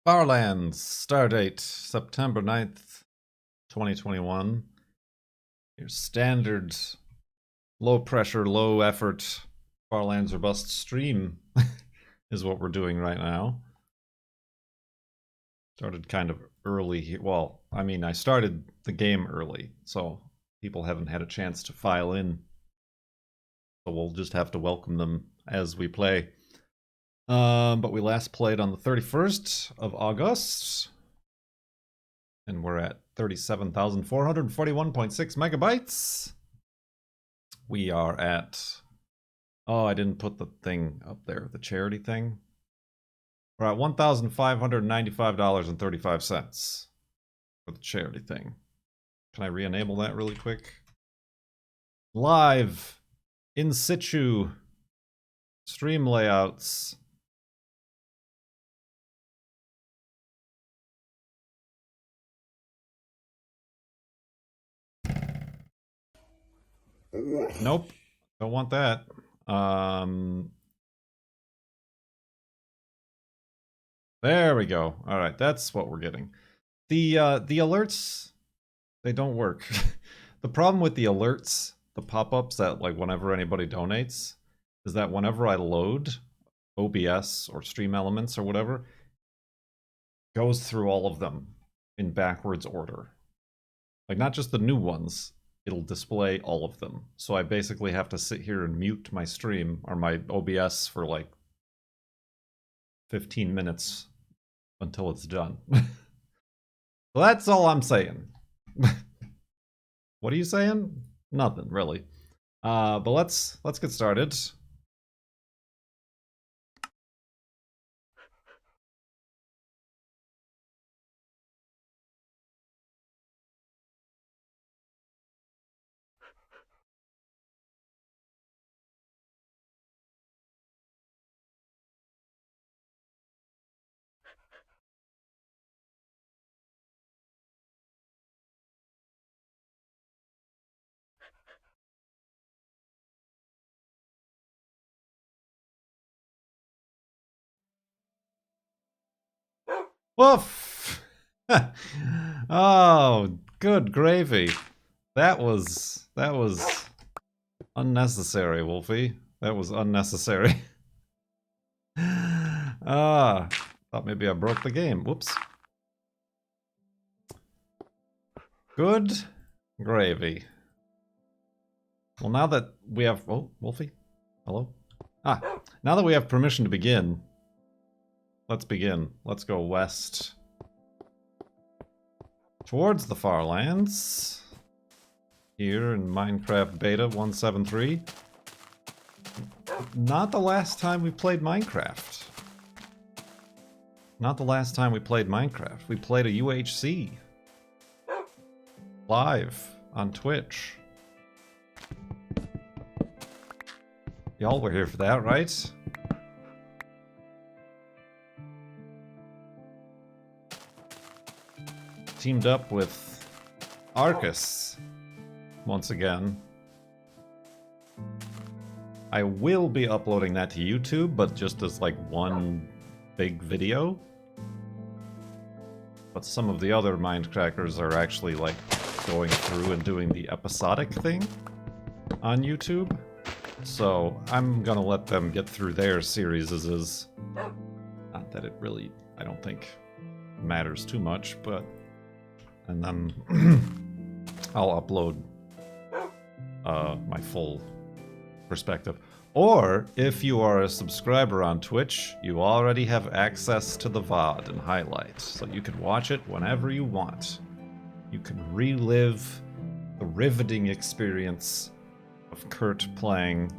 Farlands, stardate September 9th, 2021. Your standard low pressure, low effort Farlands or bust stream is what we're doing right now. Started kind of early here. Well, I mean, I started the game early, so people haven't had a chance to file in. So we'll just have to welcome them as we play. But we last played on the 31st of August. And we're at 37,441.6 megabytes. We are at... Oh, I didn't put the thing up there, the charity thing. We're at $1,595.35 for the charity thing. Can I re-enable that really quick? Live, in situ, stream layouts. Nope, don't want that. There we go. All right, that's what we're getting. The alerts, they don't work. The problem with the alerts, the pop-ups that like whenever anybody donates, is that whenever I load OBS or Stream Elements or whatever, goes through all of them in backwards order. Like not just the new ones, it'll display all of them. So I basically have to sit here and mute my stream or my OBS for like 15 minutes until it's done. So that's all I'm saying. What are you saying? Nothing, really. But let's get started. Woof! Oh, good gravy. That was unnecessary, Wolfie. That was unnecessary. Thought maybe I broke the game. Whoops. Good gravy. Well, now that we have... Oh, Wolfie? Hello? Now that we have permission to begin, let's begin. Let's go west. Towards the Farlands. Here in Minecraft Beta 173. Not the last time we played Minecraft. Not the last time we played Minecraft. We played a UHC. Live on Twitch. Y'all were here for that, right? Teamed up with Arcus once again. I will be uploading that to YouTube, but just as like one big video. But some of the other Mindcrackers are actually like going through and doing the episodic thing on YouTube. So I'm gonna let them get through their series as not that it really, I don't think, matters too much, but and then I'll upload my full perspective. Or if you are a subscriber on Twitch, you already have access to the VOD and highlights, so you can watch it whenever you want. You can relive the riveting experience of Kurt playing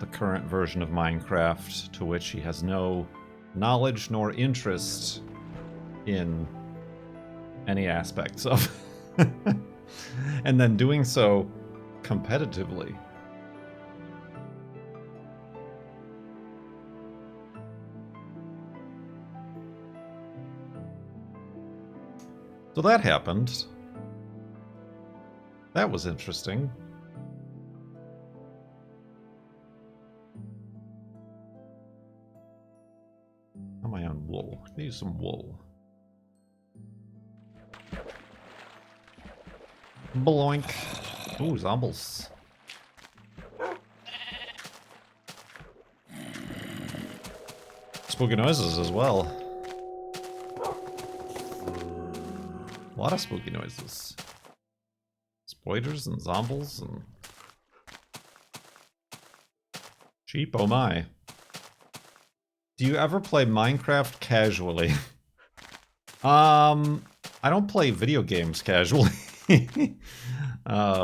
the current version of Minecraft, to which he has no knowledge nor interest in any aspects of. And then doing so competitively. So that happened. That was interesting. Am I on wool? Need some wool. Bloink. Ooh, zombies. Spooky noises as well. A lot of spooky noises. Spoilers and zombies and... Sheep, oh my. Do you ever play Minecraft casually? I don't play video games casually.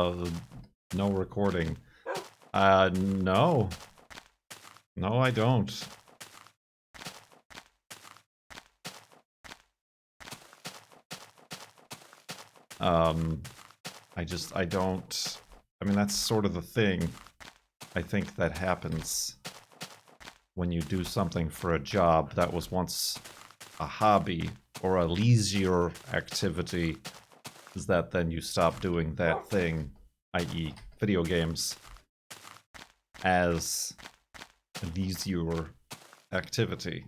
No recording. No. No, I don't. I don't... I mean, that's sort of the thing. I think that happens when you do something for a job that was once a hobby or a leisure activity, is that then you stop doing that thing, i.e. video games, as a leisure activity.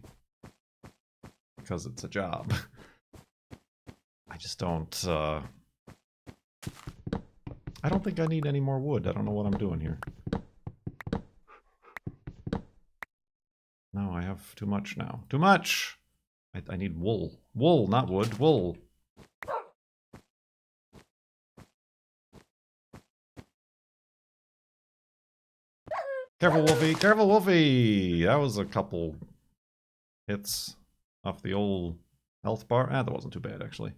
Because it's a job. I just don't, I don't think I need any more wood. I don't know what I'm doing here. No, I have too much now. Too much! I need wool. Wool, not wood. Wool. Careful, Wolfie! Careful, Wolfie! That was a couple hits off the old health bar. Ah, that wasn't too bad, actually.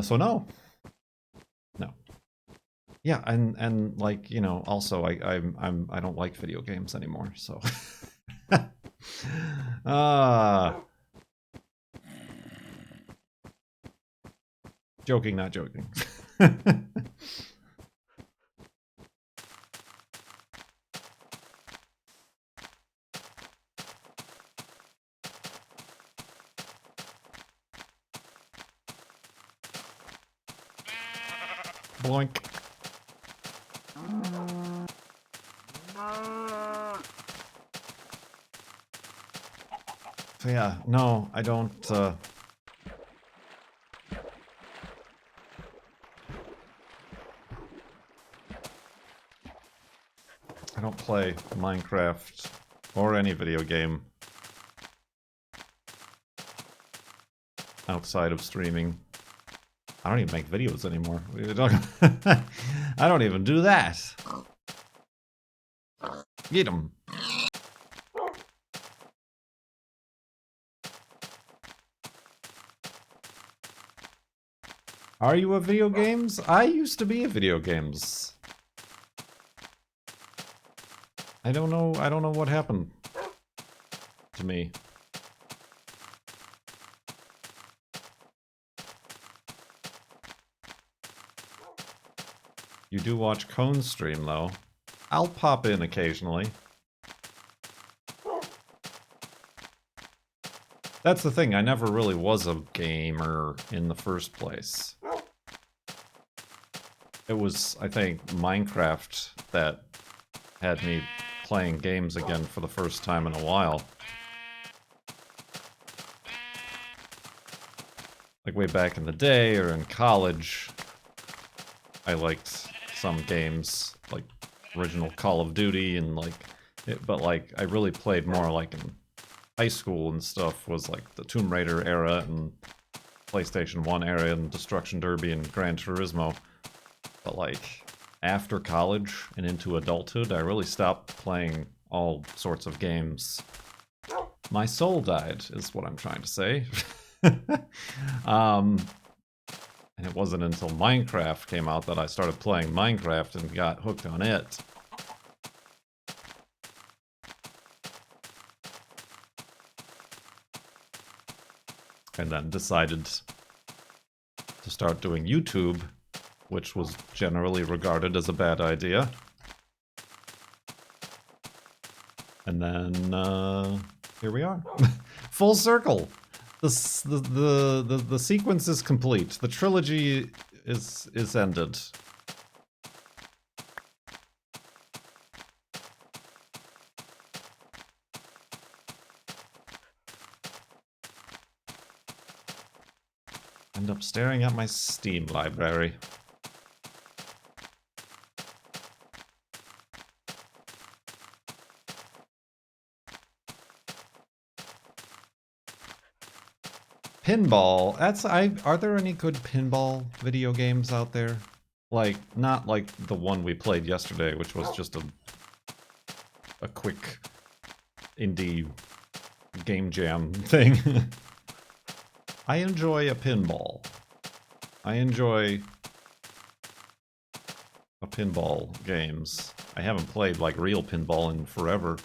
So no. No. Yeah, and like, you know, also I don't like video games anymore, so joking, not joking. Boink. So yeah, no, I don't, I don't play Minecraft or any video game outside of streaming. I don't even make videos anymore. I don't even do that. Get him. Are you a video games? I used to be a video games. I don't know what happened to me. You do watch Cone stream, though. I'll pop in occasionally. That's the thing, I never really was a gamer in the first place. It was, I think, Minecraft that had me playing games again for the first time in a while. Like way back in the day or in college, I liked some games, like original Call of Duty and like, but like I really played more like in high school and stuff was like the Tomb Raider era and PlayStation 1 era and Destruction Derby and Gran Turismo. But like after college and into adulthood, I really stopped playing all sorts of games. My soul died, is what I'm trying to say. And it wasn't until Minecraft came out that I started playing Minecraft and got hooked on it. And then decided to start doing YouTube, which was generally regarded as a bad idea. And then, here we are. Full circle! The sequence is complete. The trilogy is ended. End up staring at my Steam library. Pinball. Are there any good pinball video games out there? Like, not like the one we played yesterday, which was just a quick indie game jam thing. I enjoy a pinball. I enjoy a pinball games. I haven't played like real pinball in forever.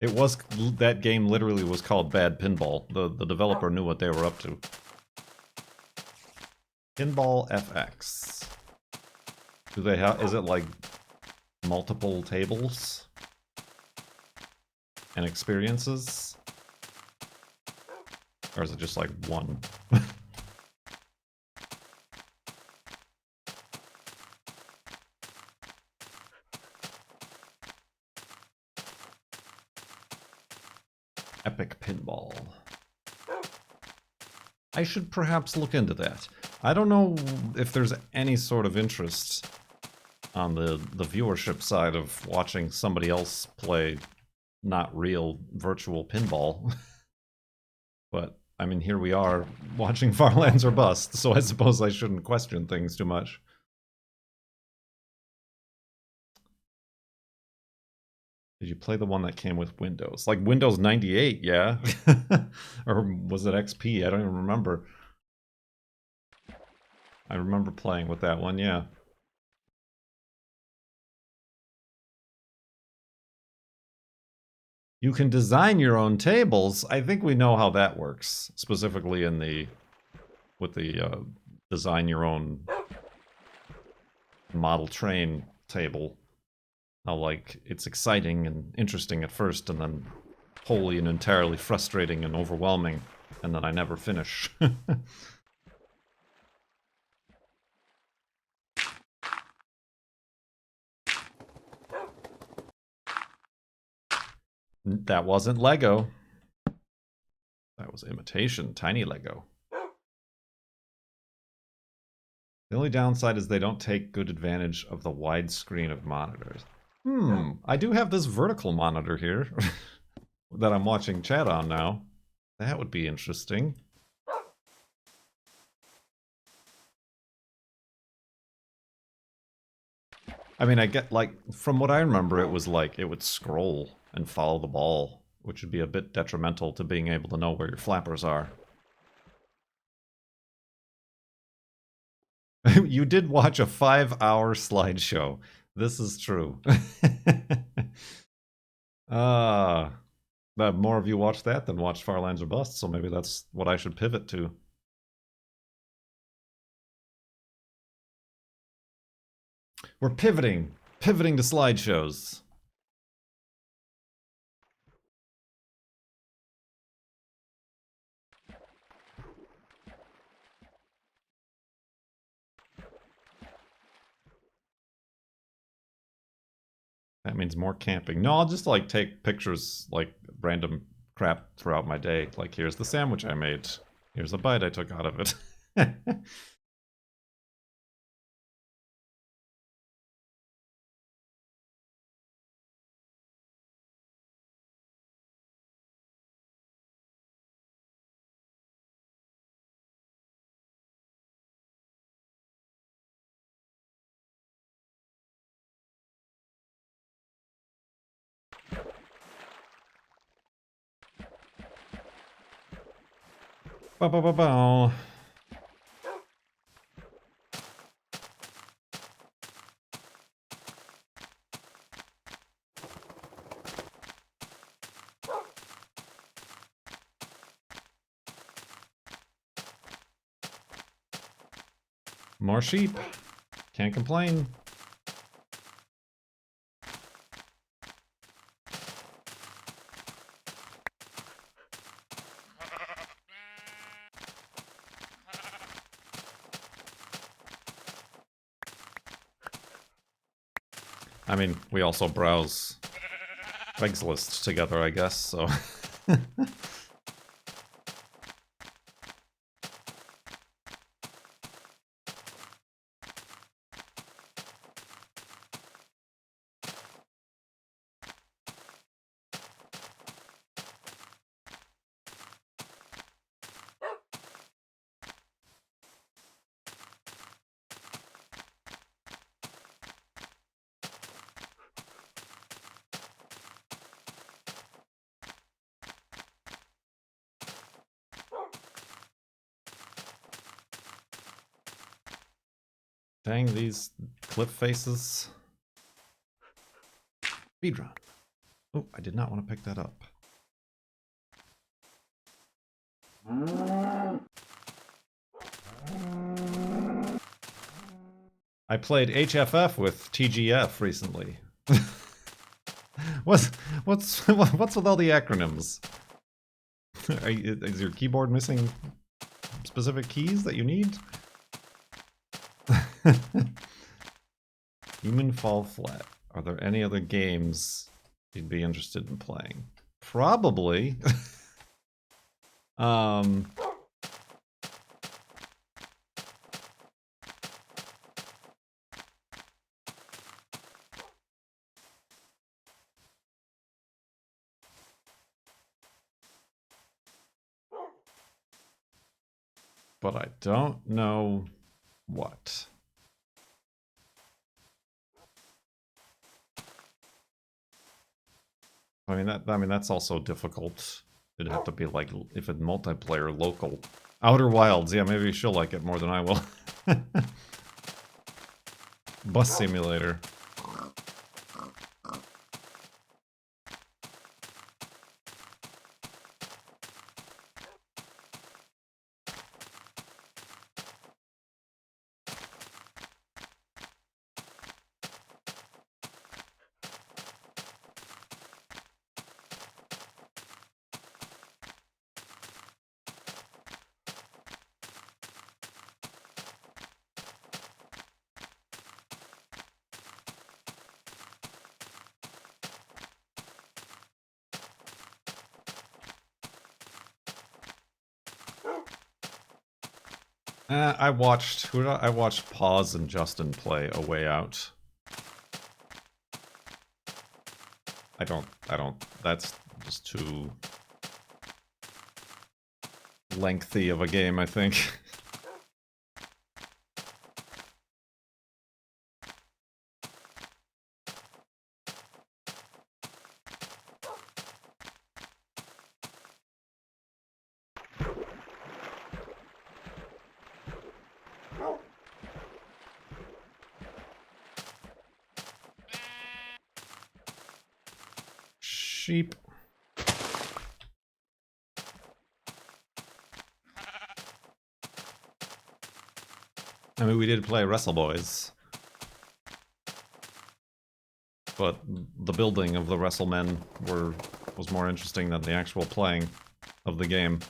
It was, that game literally was called Bad Pinball. The developer knew what they were up to. Pinball FX. Do they have, is it like multiple tables and experiences? Or is it just like one? Epic Pinball. I should perhaps look into that. I don't know if there's any sort of interest on the viewership side of watching somebody else play not real virtual pinball. But, I mean, here we are watching Farlands or Bust, so I suppose I shouldn't question things too much. Did you play the one that came with Windows? Like Windows 98, yeah? Or was it XP? I don't even remember. I remember playing with that one, yeah. You can design your own tables. I think we know how that works, specifically in the with the design your own model train table. How, like, it's exciting and interesting at first, and then wholly and entirely frustrating and overwhelming, and then I never finish. That wasn't Lego. That was imitation, tiny Lego. The only downside is they don't take good advantage of the widescreen of monitors. I do have this vertical monitor here that I'm watching chat on now. That would be interesting. I mean, I get, like, from what I remember, it was like, it would scroll and follow the ball, which would be a bit detrimental to being able to know where your flappers are. You did watch a 5-hour slideshow. This is true. More of you watched that than watched Farlands or Bust, so maybe that's what I should pivot to. We're pivoting to slideshows. That means more camping. No, I'll just, like, take pictures, like, random crap throughout my day. Like, here's the sandwich I made. Here's a bite I took out of it. Bow, bow, bow, bow. More sheep. Can't complain. I mean, we also browse Craigslist together, I guess, so... Dang, these cliff faces. Speedrun. Oh, I did not want to pick that up. I played HFF with TGF recently. what's with all the acronyms? Is your keyboard missing specific keys that you need? Human Fall Flat. Are there any other games you'd be interested in playing? Probably. But I don't know what. I mean that's also difficult. It'd have to be like if it's multiplayer local. Outer Wilds, yeah, maybe she'll like it more than I will. Bus Simulator. I watched Pause and Justin play A Way Out. That's just too lengthy of a game, I think. Sheep. I mean, we did play Wrestle Boys. But the building of the Wrestlemen was more interesting than the actual playing of the game.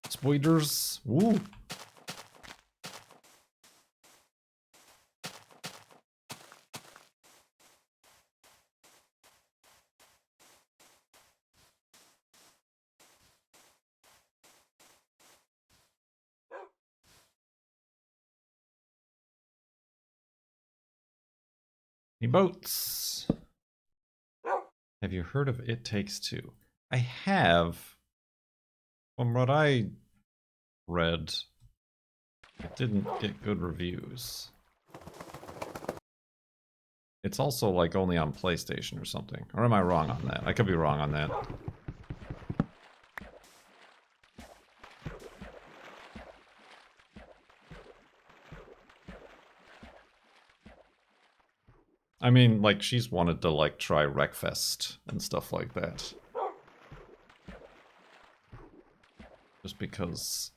Spoilers. Woo. Boats. Have you heard of It Takes Two? I have. From what I read, it didn't get good reviews. It's also like only on PlayStation or something. Or am I wrong on that? I could be wrong on that. I mean, like, she's wanted to, like, try Wreckfest and stuff like that. Just because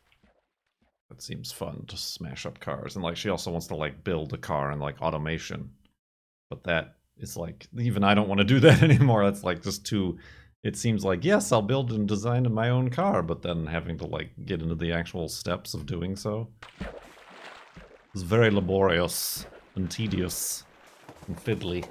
it seems fun to smash up cars. And, like, she also wants to, like, build a car and, like, automation. But that is, like, even I don't want to do that anymore. That's, like, just too it seems like, yes, I'll build and design my own car, but then having to, like, get into the actual steps of doing so is very laborious and tedious and fiddly.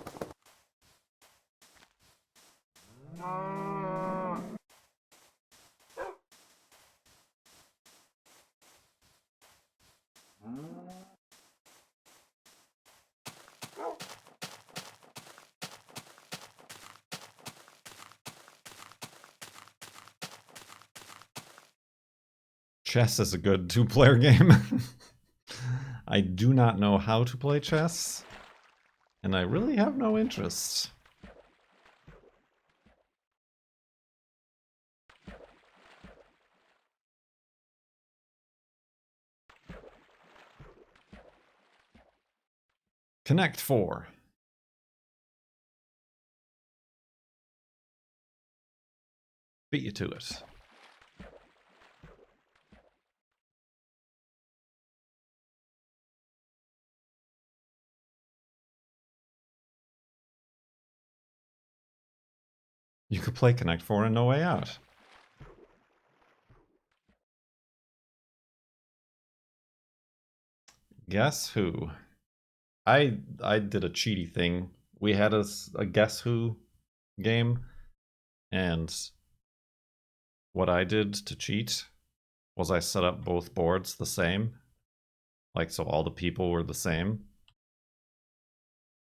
Chess is a good two-player game. I do not know how to play chess, and I really have no interest. Connect 4. Beat you to it. You could play Connect 4 and No Way Out. Guess Who? I did a cheaty thing. We had a Guess Who game, and what I did to cheat was I set up both boards the same. Like, so all the people were the same.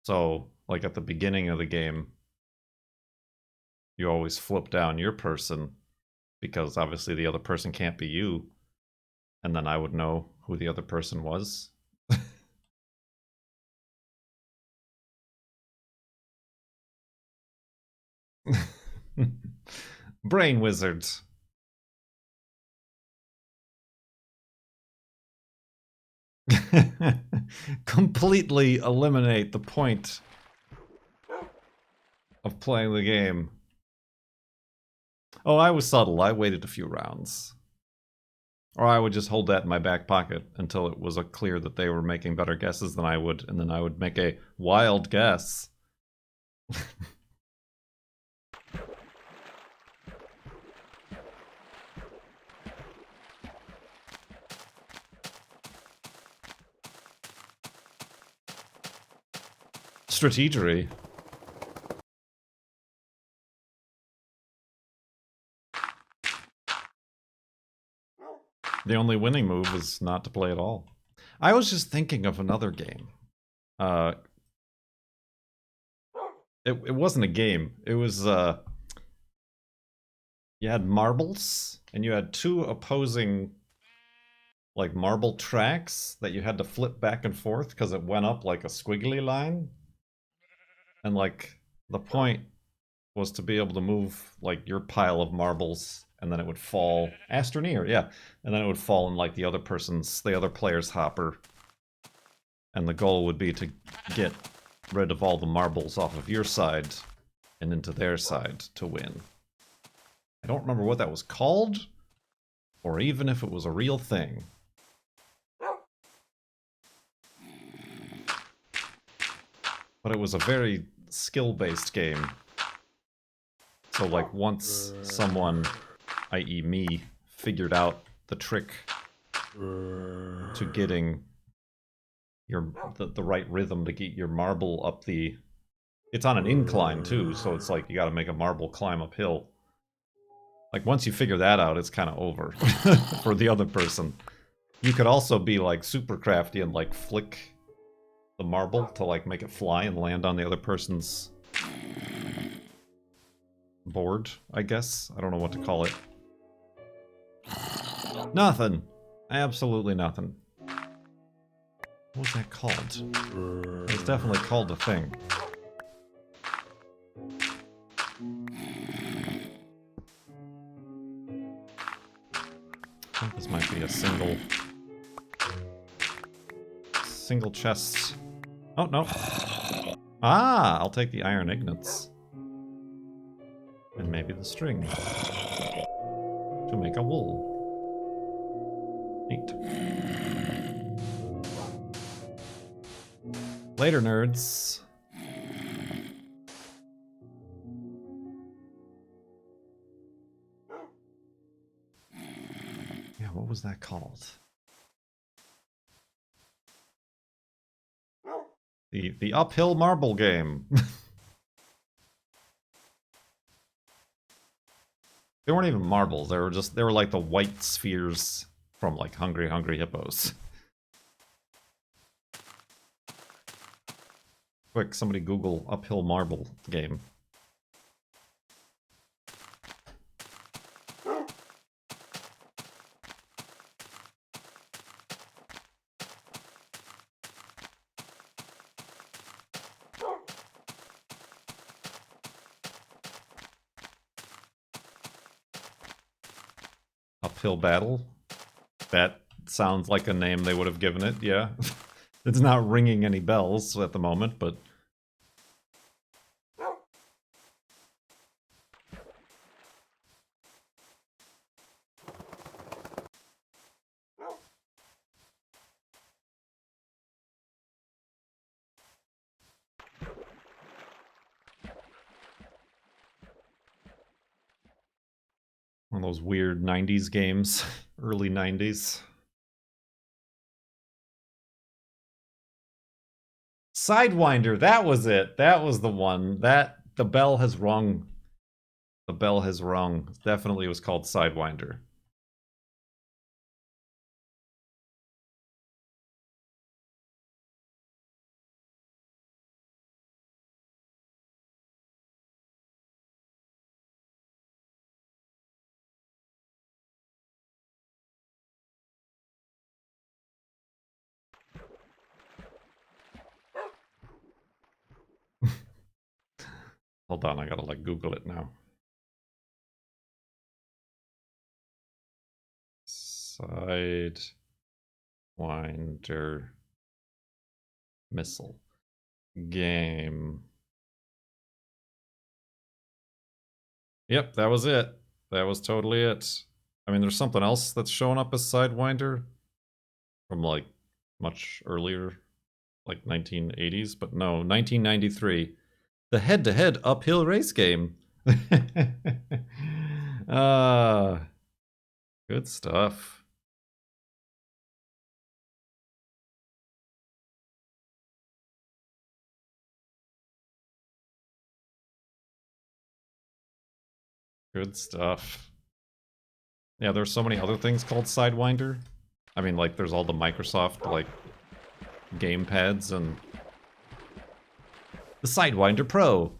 So, like at the beginning of the game, you always flip down your person, because obviously the other person can't be you. And then I would know who the other person was. Brain wizards. Completely eliminate the point of playing the game. Oh, I was subtle. I waited a few rounds. Or I would just hold that in my back pocket until it was clear that they were making better guesses than I would, and then I would make a wild guess. Strategery. The only winning move is not to play at all. I was just thinking of another game. It wasn't a game. It was, you had marbles, and you had two opposing, like, marble tracks that you had to flip back and forth because it went up like a squiggly line. And, like, the point was to be able to move, like, your pile of marbles, and then it would fall. Astroneer, yeah. And then it would fall in, like, the other player's hopper. And the goal would be to get rid of all the marbles off of your side and into their side to win. I don't remember what that was called, or even if it was a real thing. But it was a very skill-based game. So, like, once someone, i.e. me, figured out the trick to getting the right rhythm to get your marble up the... It's on an incline, too, so it's like you gotta make a marble climb uphill. Like, once you figure that out, it's kind of over for the other person. You could also be, like, super crafty and, like, flick the marble to, like, make it fly and land on the other person's board, I guess. I don't know what to call it. Nothing. Absolutely nothing. What was that called? It was definitely called a thing. I think this might be a single chest. Oh, no. Ah, I'll take the iron ignits. And maybe the string. To make a wool. Neat. Later, nerds. called? The uphill marble game. They weren't even marbles. They were like the white spheres from like Hungry Hungry Hippos. Quick, somebody Google uphill marble game. Uphill battle? That sounds like a name they would have given it, yeah. It's not ringing any bells at the moment, but... one of those weird 90s games. Early 90s. Sidewinder, that was it. That was the one. The bell has rung. The bell has rung. Definitely was called Sidewinder. Hold on, I gotta like Google it now. Sidewinder missile game. Yep, that was it. That was totally it. I mean, there's something else that's showing up as Sidewinder from like much earlier, like 1980s, but no, 1993. The head-to-head uphill race game. Good stuff. Good stuff. Yeah, there's so many other things called Sidewinder. I mean, like, there's all the Microsoft, like, game pads and... the Sidewinder Pro!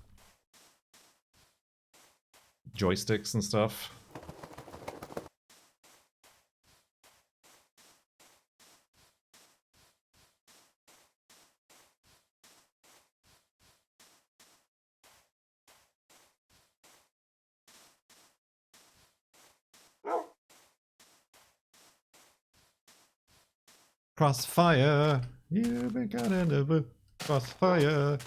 Joysticks and stuff. Crossfire! You've been caught in the crossfire!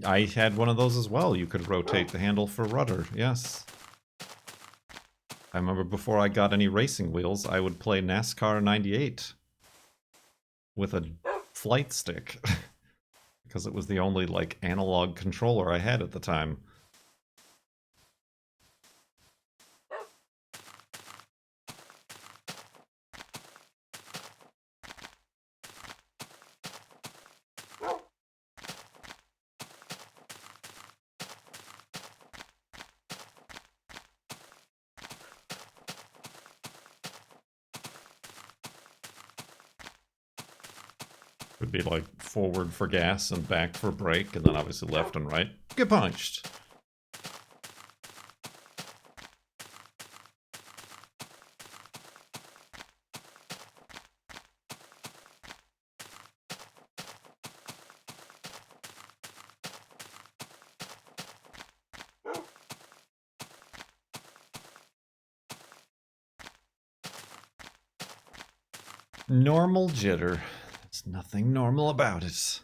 I had one of those as well. You could rotate the handle for rudder, yes. I remember before I got any racing wheels, I would play NASCAR 98 with a flight stick. Because it was the only, like, analog controller I had at the time. Would be like forward for gas and back for brake, and then obviously left and right. Get punched! Normal jitter. There's nothing normal about it.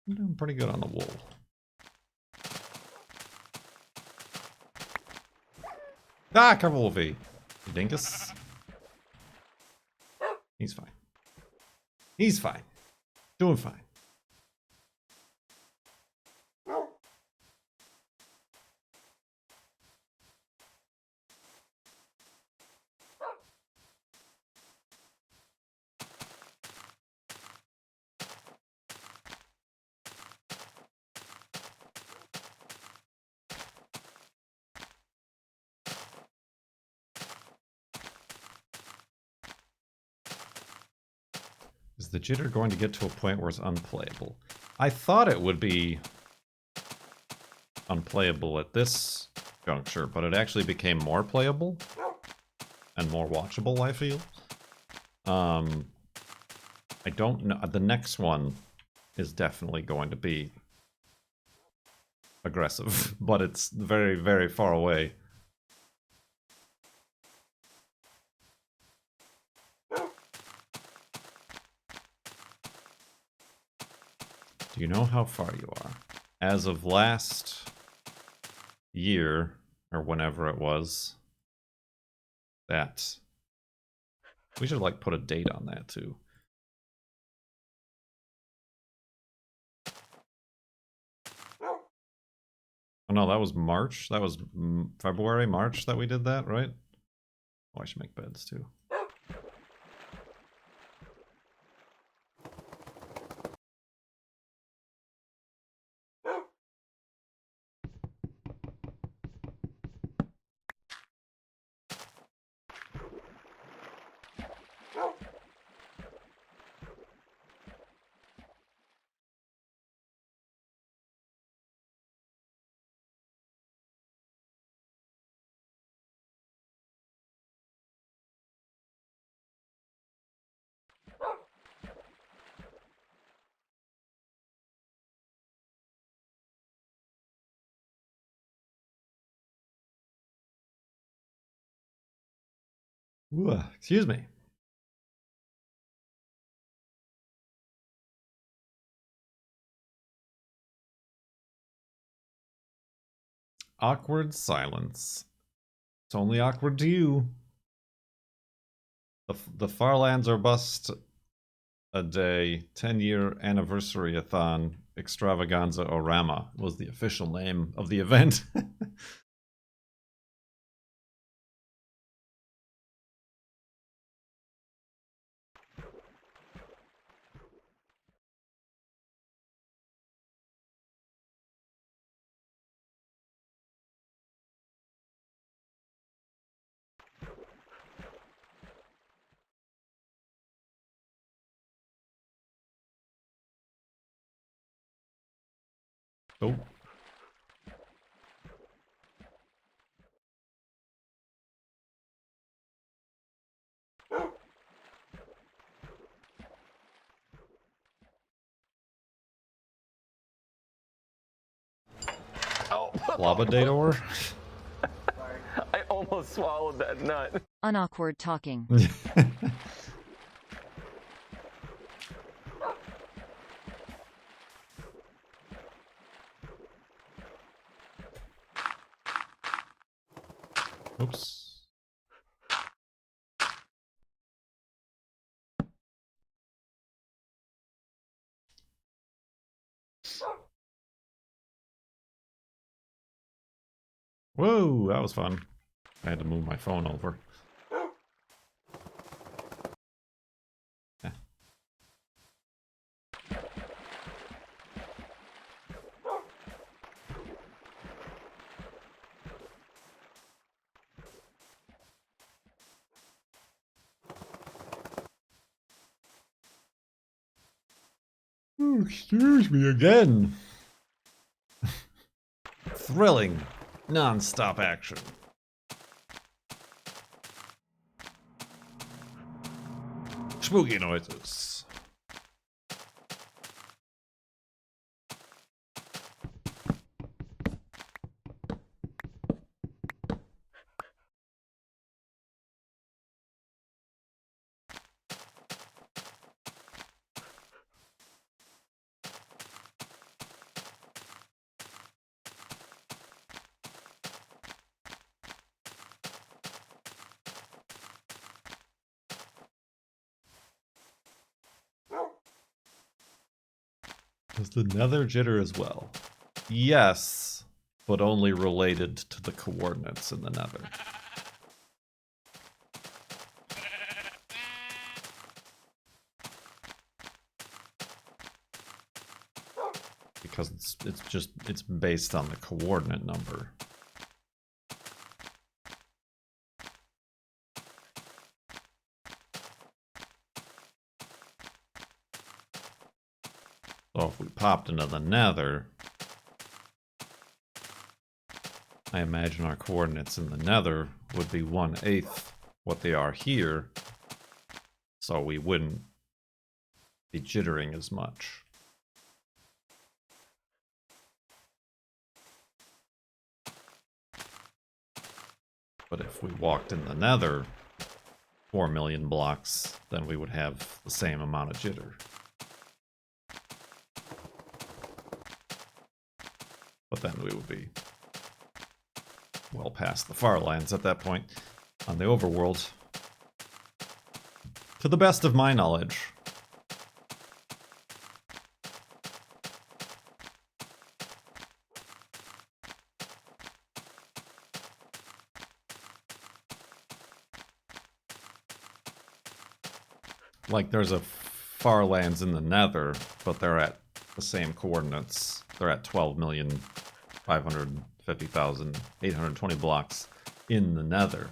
I'm doing pretty good on the wool. Ah, careful, Wolfie. You dingus. He's fine. He's fine. Doing fine. Is the jitter going to get to a point where it's unplayable? I thought it would be unplayable at this juncture, but it actually became more playable and more watchable, I feel. I don't know. The next one is definitely going to be aggressive, but it's very, very far away. Do you know how far you are? As of last year, or whenever it was, that... We should, like, put a date on that, too. Oh, no, that was March? That was February, March that we did that, right? Oh, I should make beds, too. Ooh, excuse me. Awkward silence. It's only awkward to you. The Farlands are bust a day 10-year anniversary-a-thon extravaganza orama was the official name of the event. Oh. Oh. Labrador? I almost swallowed that nut. Unawkward talking. Oops. Whoa, that was fun. I had to move my phone over. Yeah. Oh, excuse me again. Thrilling, non-stop action. Spooky noises. Is the nether jitter as well? Yes, but only related to the coordinates in the nether. Because it's based on the coordinate number. So if we popped into the nether, I imagine our coordinates in the nether would be 1/8 what they are here, so we wouldn't be jittering as much. But if we walked in the nether 4 million blocks, then we would have the same amount of jitter. But then we would be well past the farlands at that point on the overworld. To the best of my knowledge. Like, there's a farlands in the nether, but they're at the same coordinates. They're at 12,550,820 blocks in the nether.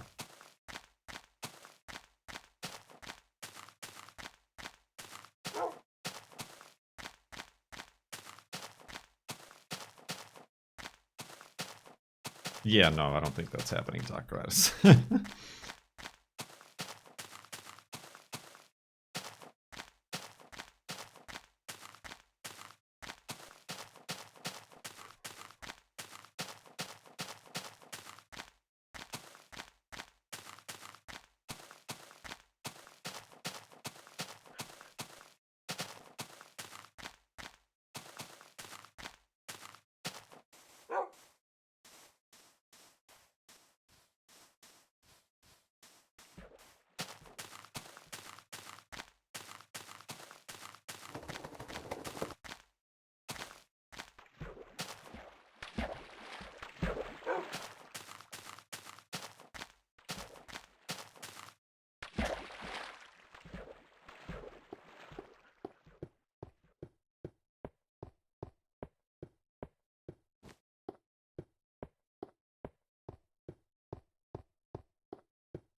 Yeah, no, I don't think that's happening, Docratus.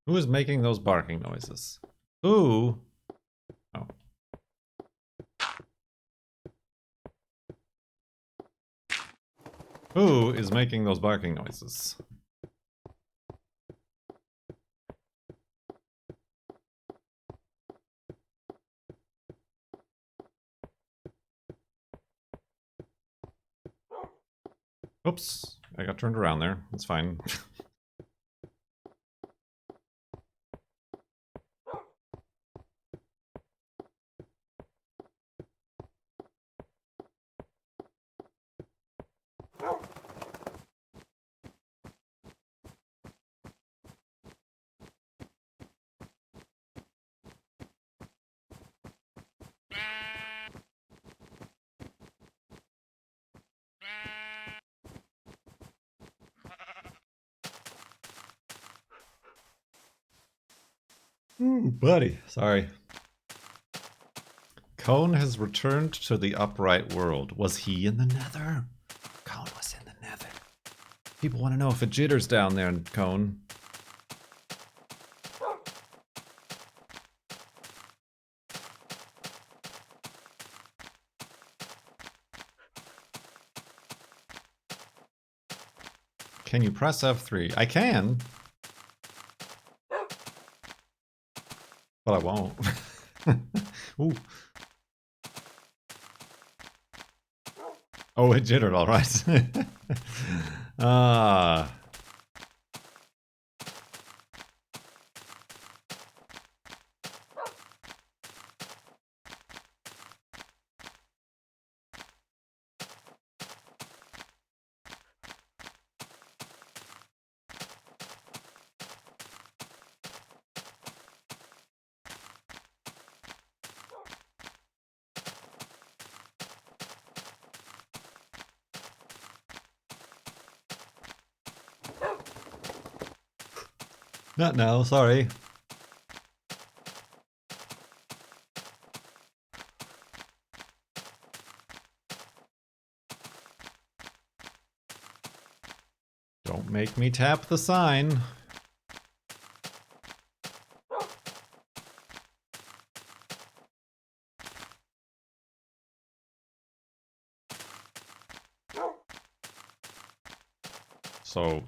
Who is making those barking noises? Who? Oh. Who is making those barking noises? Oops, I got turned around there. That's fine. Ooh, buddy, sorry. Cone has returned to the upright world. Was he in the nether? Cone was in the nether. People want to know if it jitters down there in Cone. Can you press F3? I can. But I won't. Ooh. Oh, it jittered, alright. Ah. Not now, sorry. Don't make me tap the sign. So,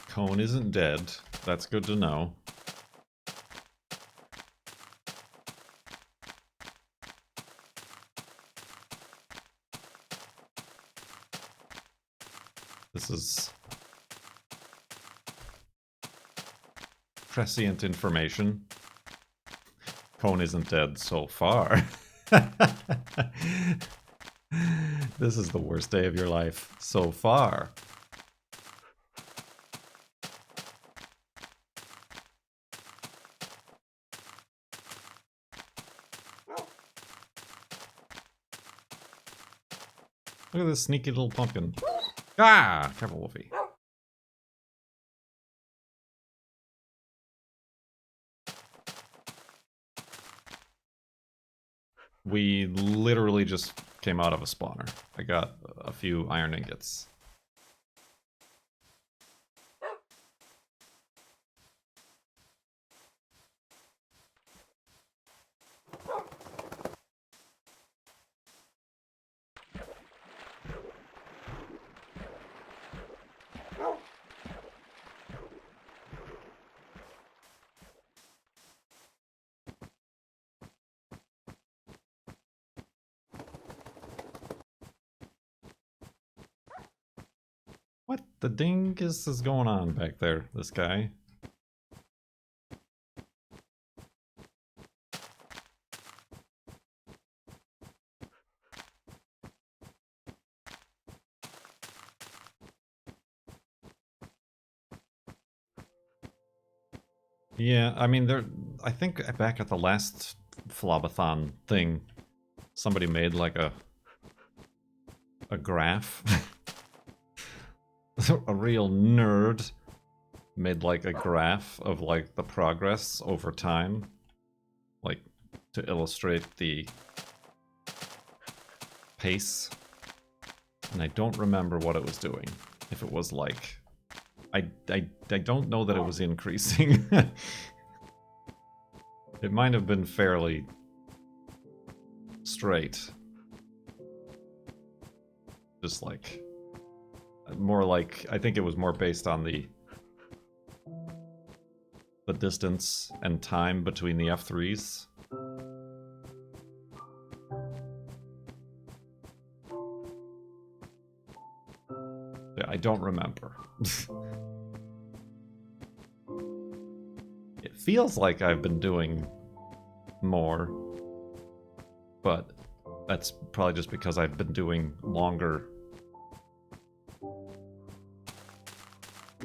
Cone isn't dead. That's good to know. This is prescient information. Cone isn't dead so far. This is the worst day of your life so far. Look at this sneaky little pumpkin. Ah! Careful, Wolfie. We literally just came out of a spawner. I got a few iron ingots. What the dingus is going on back there, this guy? Yeah, I mean, I think back at the last Flobathon thing, somebody made like a graph. A real nerd made like a graph of like the progress over time, like to illustrate the pace. And I don't remember what it was doing. If it was like, I don't know that it was increasing. It might have been fairly straight. Just like, more like, I think it was more based on the distance and time between the F3s. Yeah, I don't remember. It feels like I've been doing more, but that's probably just because I've been doing longer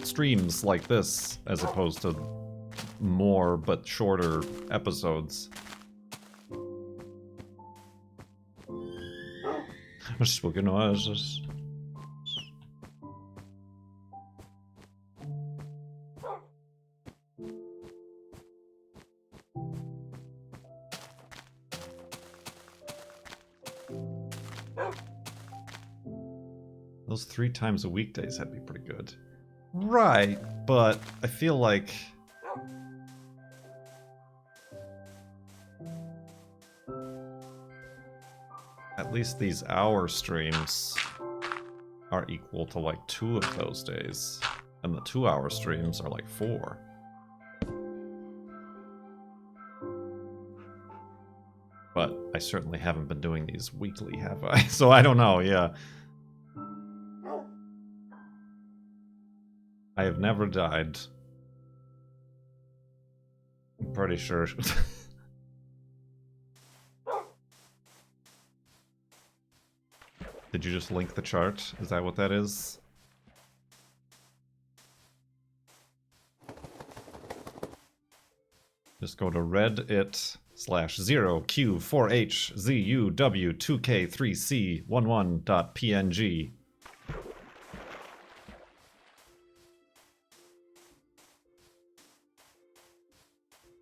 streams like this, as opposed to more but shorter episodes. Spooky noises. Those 3 times a weekdays had to be pretty good. Right, but I feel like at least these hour streams are equal to like 2 of those days. And the 2-hour streams are like 4. But I certainly haven't been doing these weekly, have I? So I don't know, yeah. I have never died. I'm pretty sure. Did you just link the chart? Is that what that is? Just go to reddit/0Q4HZUW2K3C11.png.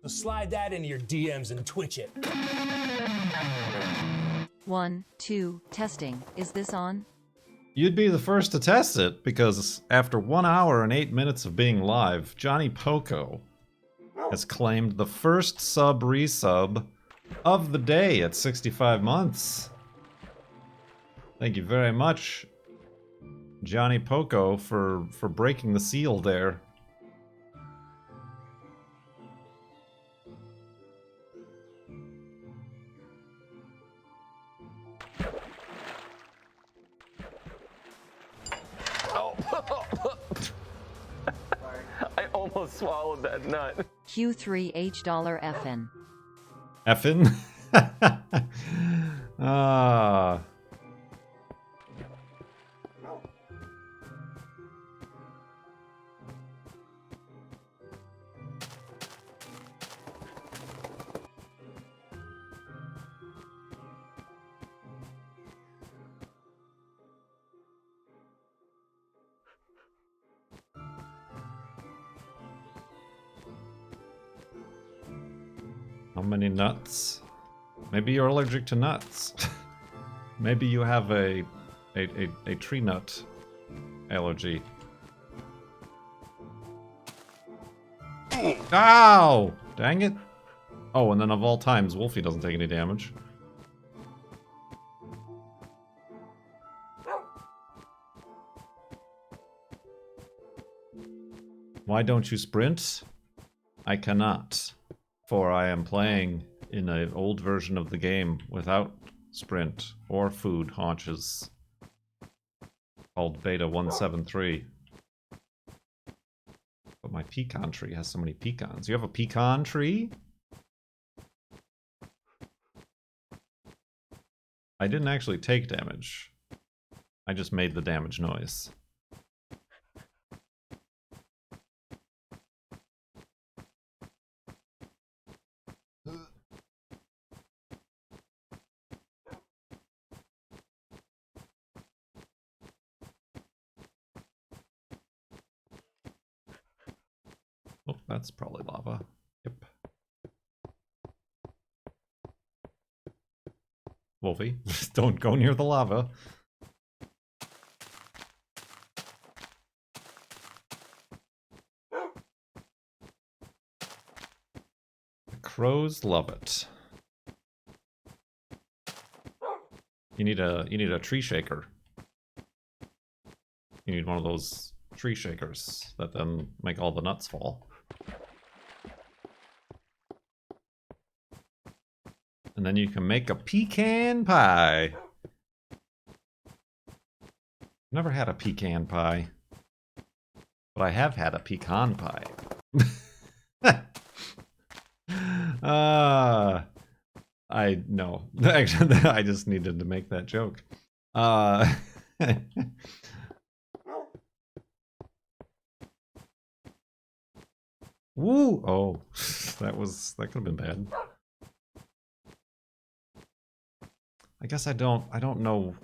So slide that into your DMs and twitch it. 1, 2, testing. Is this on? You'd be the first to test it, because after 1 hour and 8 minutes of being live, Johnny Poco has claimed the first sub-resub of the day at 65 months. Thank you very much, Johnny Poco, for breaking the seal there. I almost swallowed that nut. Q3H$FN. Effin? Ah. How many nuts? Maybe you're allergic to nuts. Maybe you have a tree nut allergy. Ow! Dang it. Oh, and then of all times, Wolfie doesn't take any damage. Why don't you sprint? I cannot, for I am playing in an old version of the game without sprint or food haunches, called Beta 173. But my pecan tree has so many pecans. You have a pecan tree? I didn't actually take damage. I just made the damage noise. Oh, that's probably lava. Yep. Wolfie, don't go near the lava. The crows love it. You need a tree shaker. You need one of those tree shakers that then make all the nuts fall. And then you can make a pecan pie. Never had a pecan pie. But I have had a pecan pie. I know. Actually, I just needed to make that joke. Woo! Oh, that could have been bad. I guess I don't know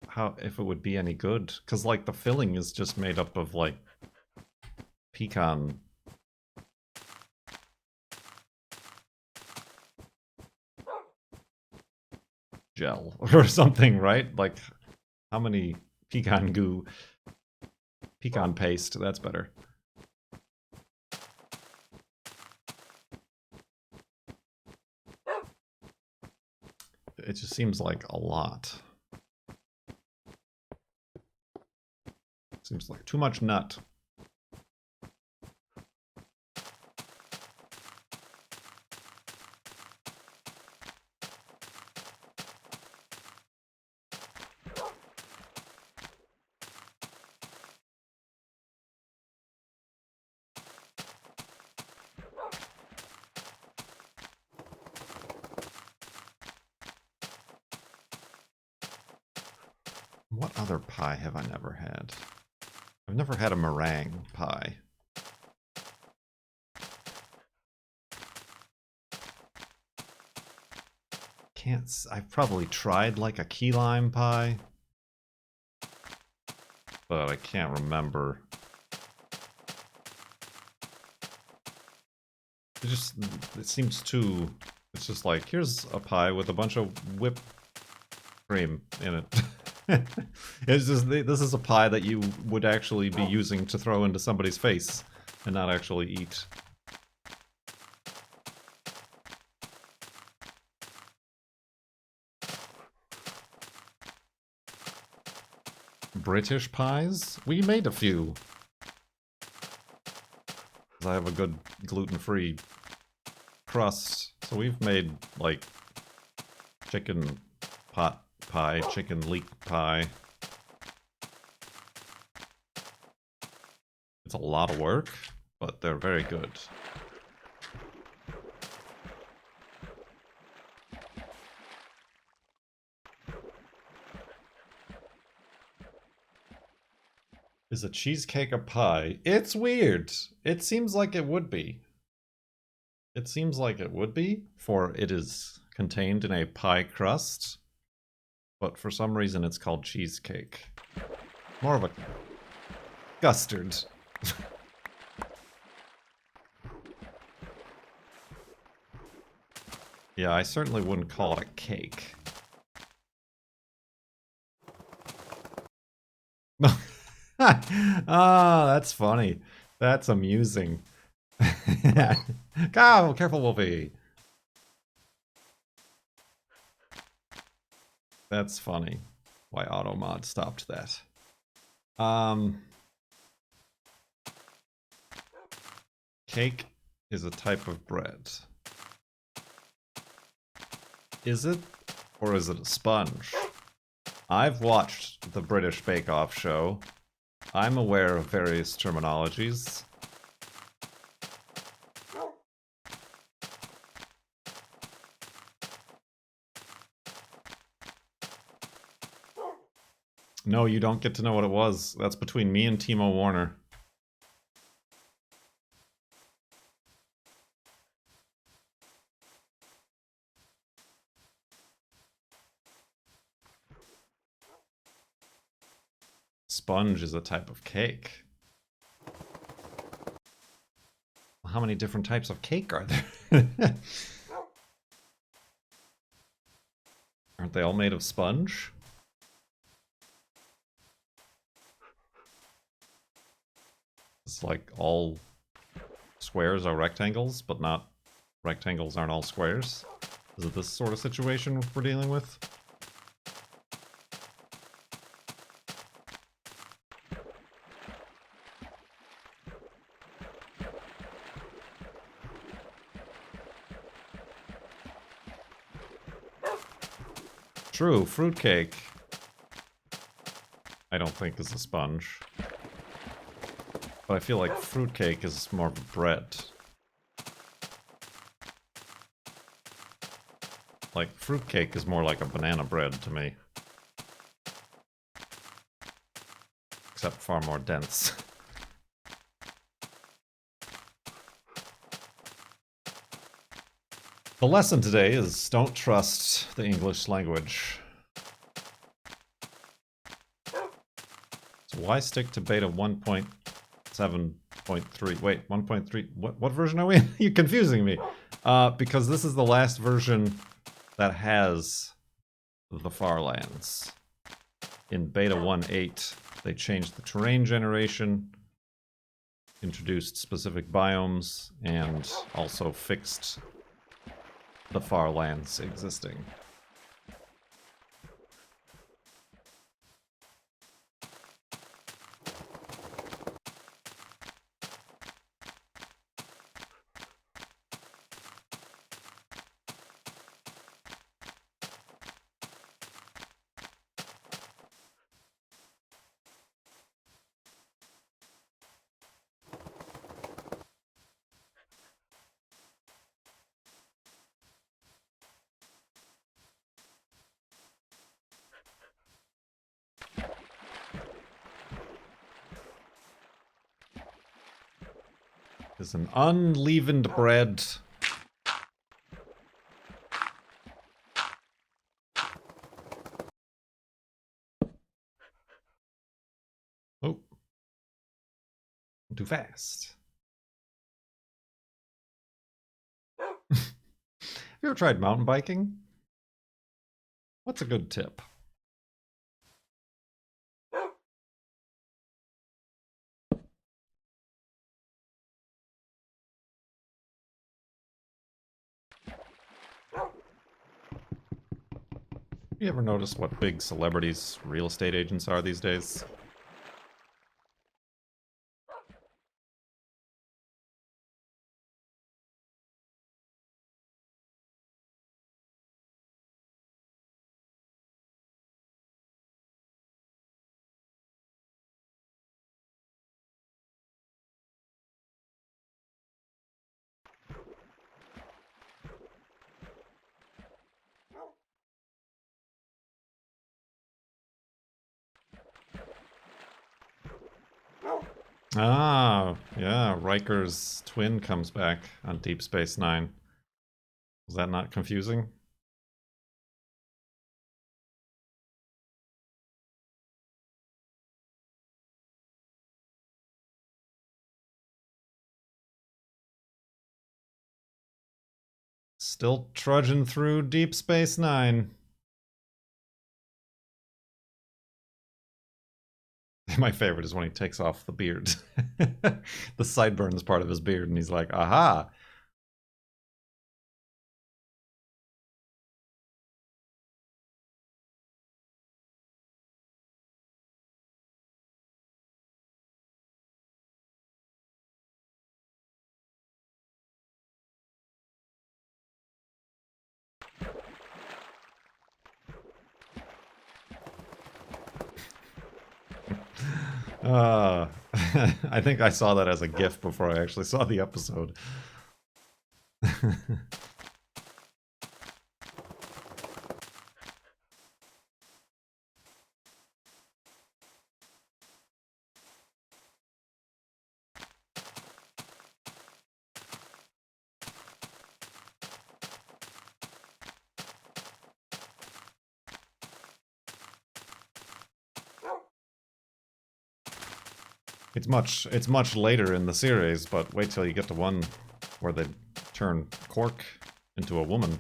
how, if it would be any good, because like the filling is just made up of like pecan gel or something, right? Like how many pecan goo, pecan paste, that's better. It just seems like a lot. Seems like too much nut. What other pie have I never had? I've never had a meringue pie. I've probably tried like a key lime pie, but I can't remember. it seems too. It's just like, here's a pie with a bunch of whipped cream in it. It's just, this is a pie that you would actually be using to throw into somebody's face and not actually eat. British pies? We made a few. 'Cause I have a good gluten-free crust. So we've made, like, chicken pot pie, chicken leek pie. It's a lot of work, but they're very good. Is a cheesecake a pie? It's weird. It seems like it would be. It seems like it would be, for it is contained in a pie crust. But for some reason it's called cheesecake. More of a custard. Yeah, I certainly wouldn't call it a cake. Ah, that's funny. That's amusing. Go, careful, Wolfie. That's funny. Why AutoMod stopped that. Cake is a type of bread. Is it? Or is it a sponge? I've watched the British Bake Off show. I'm aware of various terminologies. No, you don't get to know what it was. That's between me and Timo Warner. Sponge is a type of cake. How many different types of cake are there? Aren't they all made of sponge? It's like all squares are rectangles, but not rectangles aren't all squares. Is it this sort of situation we're dealing with? True, fruitcake. I don't think is a sponge. But I feel like fruitcake is more of a bread. Like, fruitcake is more like a banana bread to me. Except far more dense. The lesson today is don't trust the English language. So why stick to beta 1.7.3? Wait, 1.3? What version are we in? You're confusing me. Because this is the last version that has the farlands. In beta 1.8, they changed the terrain generation, introduced specific biomes, and also fixed the farlands existing. Is an unleavened bread. Oh. Too fast. Have you ever tried mountain biking? What's a good tip? You ever notice what big celebrities real estate agents are these days? Ah, yeah, Riker's twin comes back on Deep Space Nine. Was that not confusing? Still trudging through Deep Space Nine. My favorite is when he takes off the beard. The sideburns part of his beard, and he's like, aha! I think I saw that as a GIF before I actually saw the episode. It's much later in the series, but wait till you get to one where they turn Quark into a woman.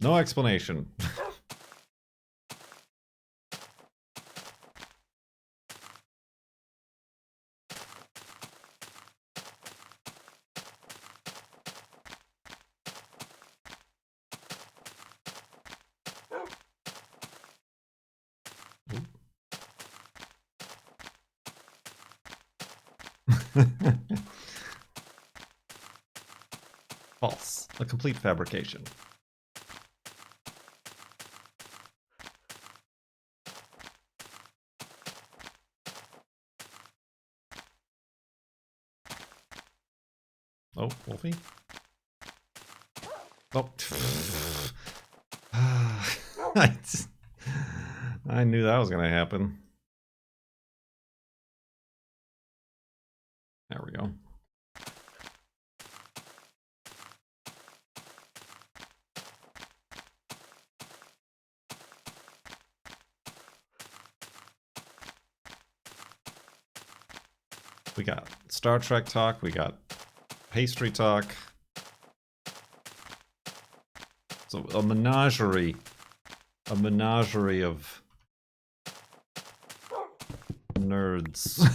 No explanation. False. A complete fabrication. Oh, Wolfie? Oh. I knew that was going to happen. There we go. We got Star Trek talk, we got pastry talk. So a menagerie of nerds.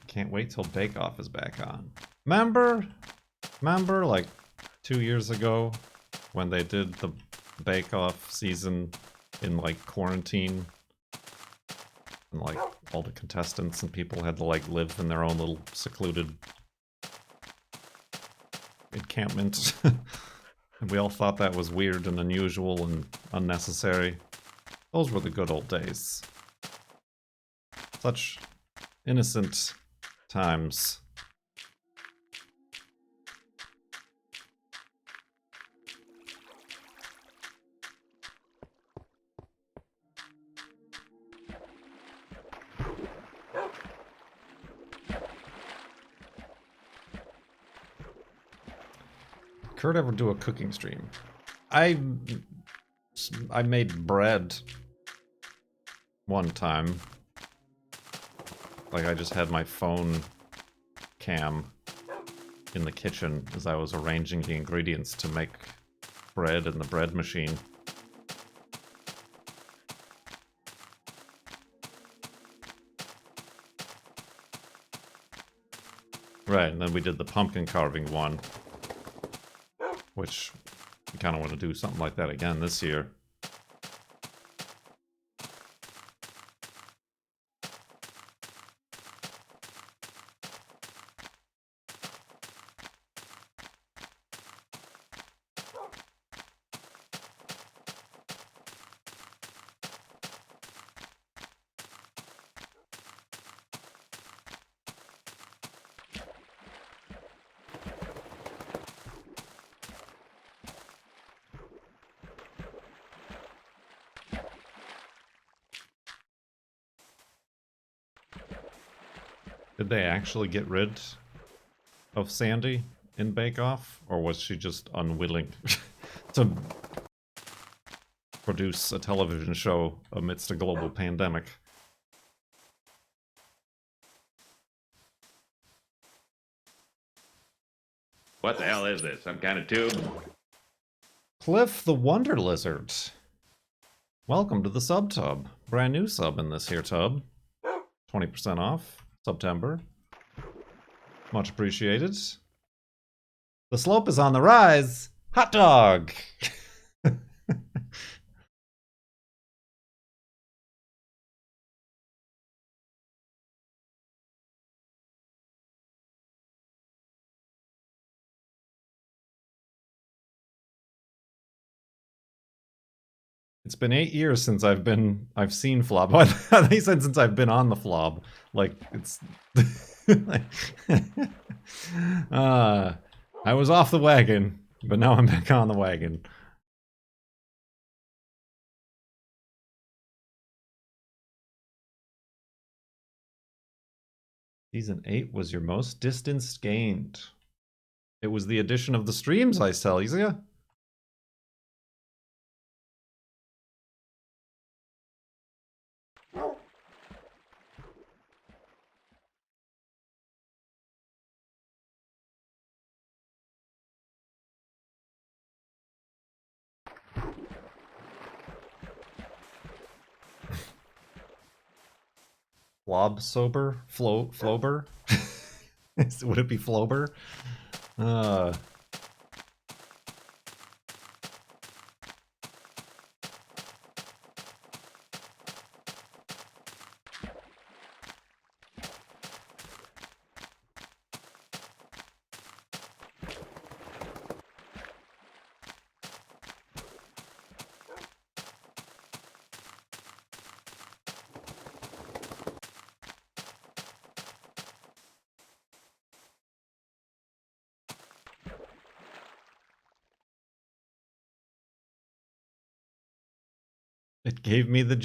Can't wait till Bake Off is back on. Remember like 2 years ago when they did the Bake Off season in like quarantine? And like all the contestants and people had to like live in their own little secluded encampment. And we all thought that was weird and unusual and unnecessary. Those were the good old days. Such innocent times. Kurt ever do a cooking stream? I made bread one time. Like, I just had my phone cam in the kitchen as I was arranging the ingredients to make bread in the bread machine. Right, and then we did the pumpkin carving one, which we kind of want to do something like that again this year. Did they actually get rid of Sandy in Bake Off? Or was she just unwilling to produce a television show amidst a global pandemic? What the hell is this? Some kind of tube? Cliff the Wonder Lizard. Welcome to the sub tub. Brand new sub in this here tub. 20% off. September. Much appreciated. The slope is on the rise. Hot dog! It's been 8 years since I've seen Flob. They said since I've been on the Flob. Like, it's... I was off the wagon, but now I'm back on the wagon. Season 8 was your most distance gained. It was the addition of the streams, I tell you. Flob sober? Flober? Would it be Flober? It gave me the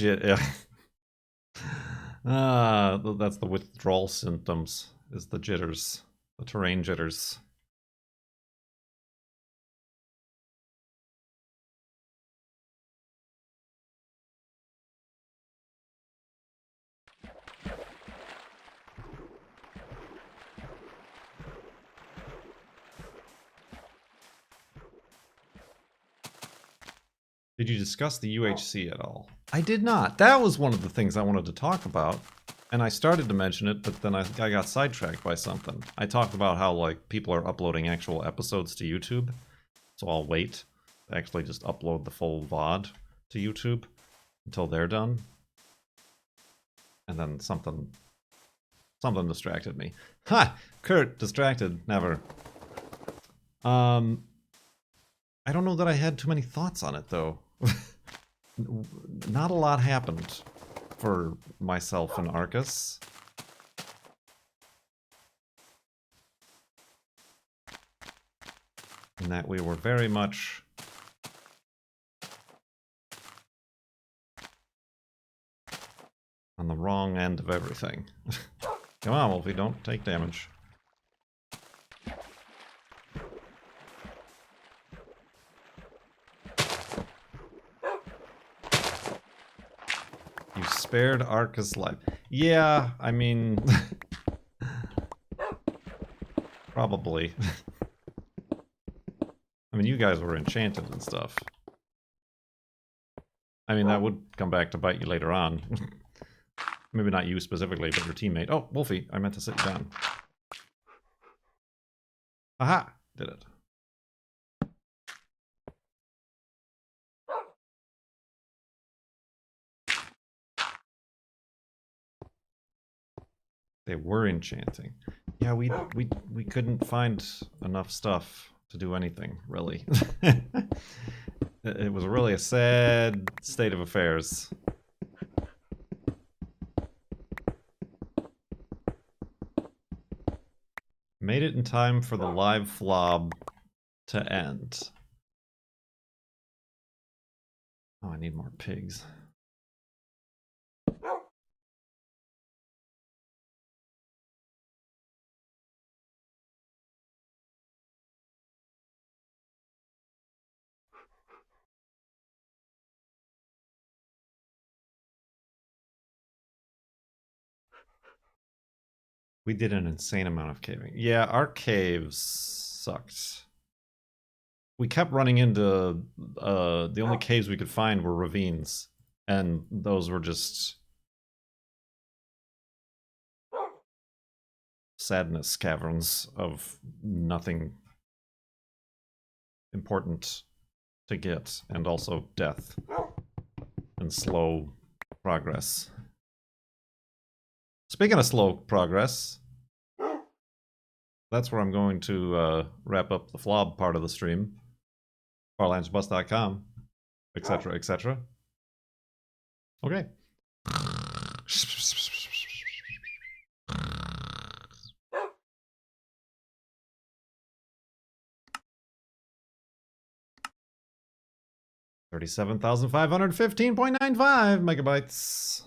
that's the withdrawal symptoms, is the jitters. The terrain jitters. Did you discuss the UHC at all? I did not. That was one of the things I wanted to talk about. And I started to mention it, but then I got sidetracked by something. I talked about how, like, people are uploading actual episodes to YouTube. So I'll wait to actually just upload the full VOD to YouTube until they're done. And then something distracted me. Ha! Kurt, distracted. Never. I don't know that I had too many thoughts on it, though. Not a lot happened. for myself and Arcus. In that we were very much on the wrong end of everything. Come on, Wolfie, don't take damage. You spared Arcus' life. Yeah, I mean... probably. I mean, you guys were enchanted and stuff. I mean, that would come back to bite you later on. Maybe not you specifically, but your teammate. Oh, Wolfie, I meant to sit you down. Aha! Did it. They were enchanting. Yeah, we couldn't find enough stuff to do anything, really. It was really a sad state of affairs. Made it in time for the live flob to end. Oh, I need more pigs. We did an insane amount of caving. Yeah, our caves sucked. We kept running into... the only caves we could find were ravines. And those were just... sadness caverns of nothing important to get. And also death. And slow progress. Speaking of slow progress, that's where I'm going to wrap up the flob part of the stream. farlandsbus.com, etc., etc. Okay. $37,515.95 megabytes.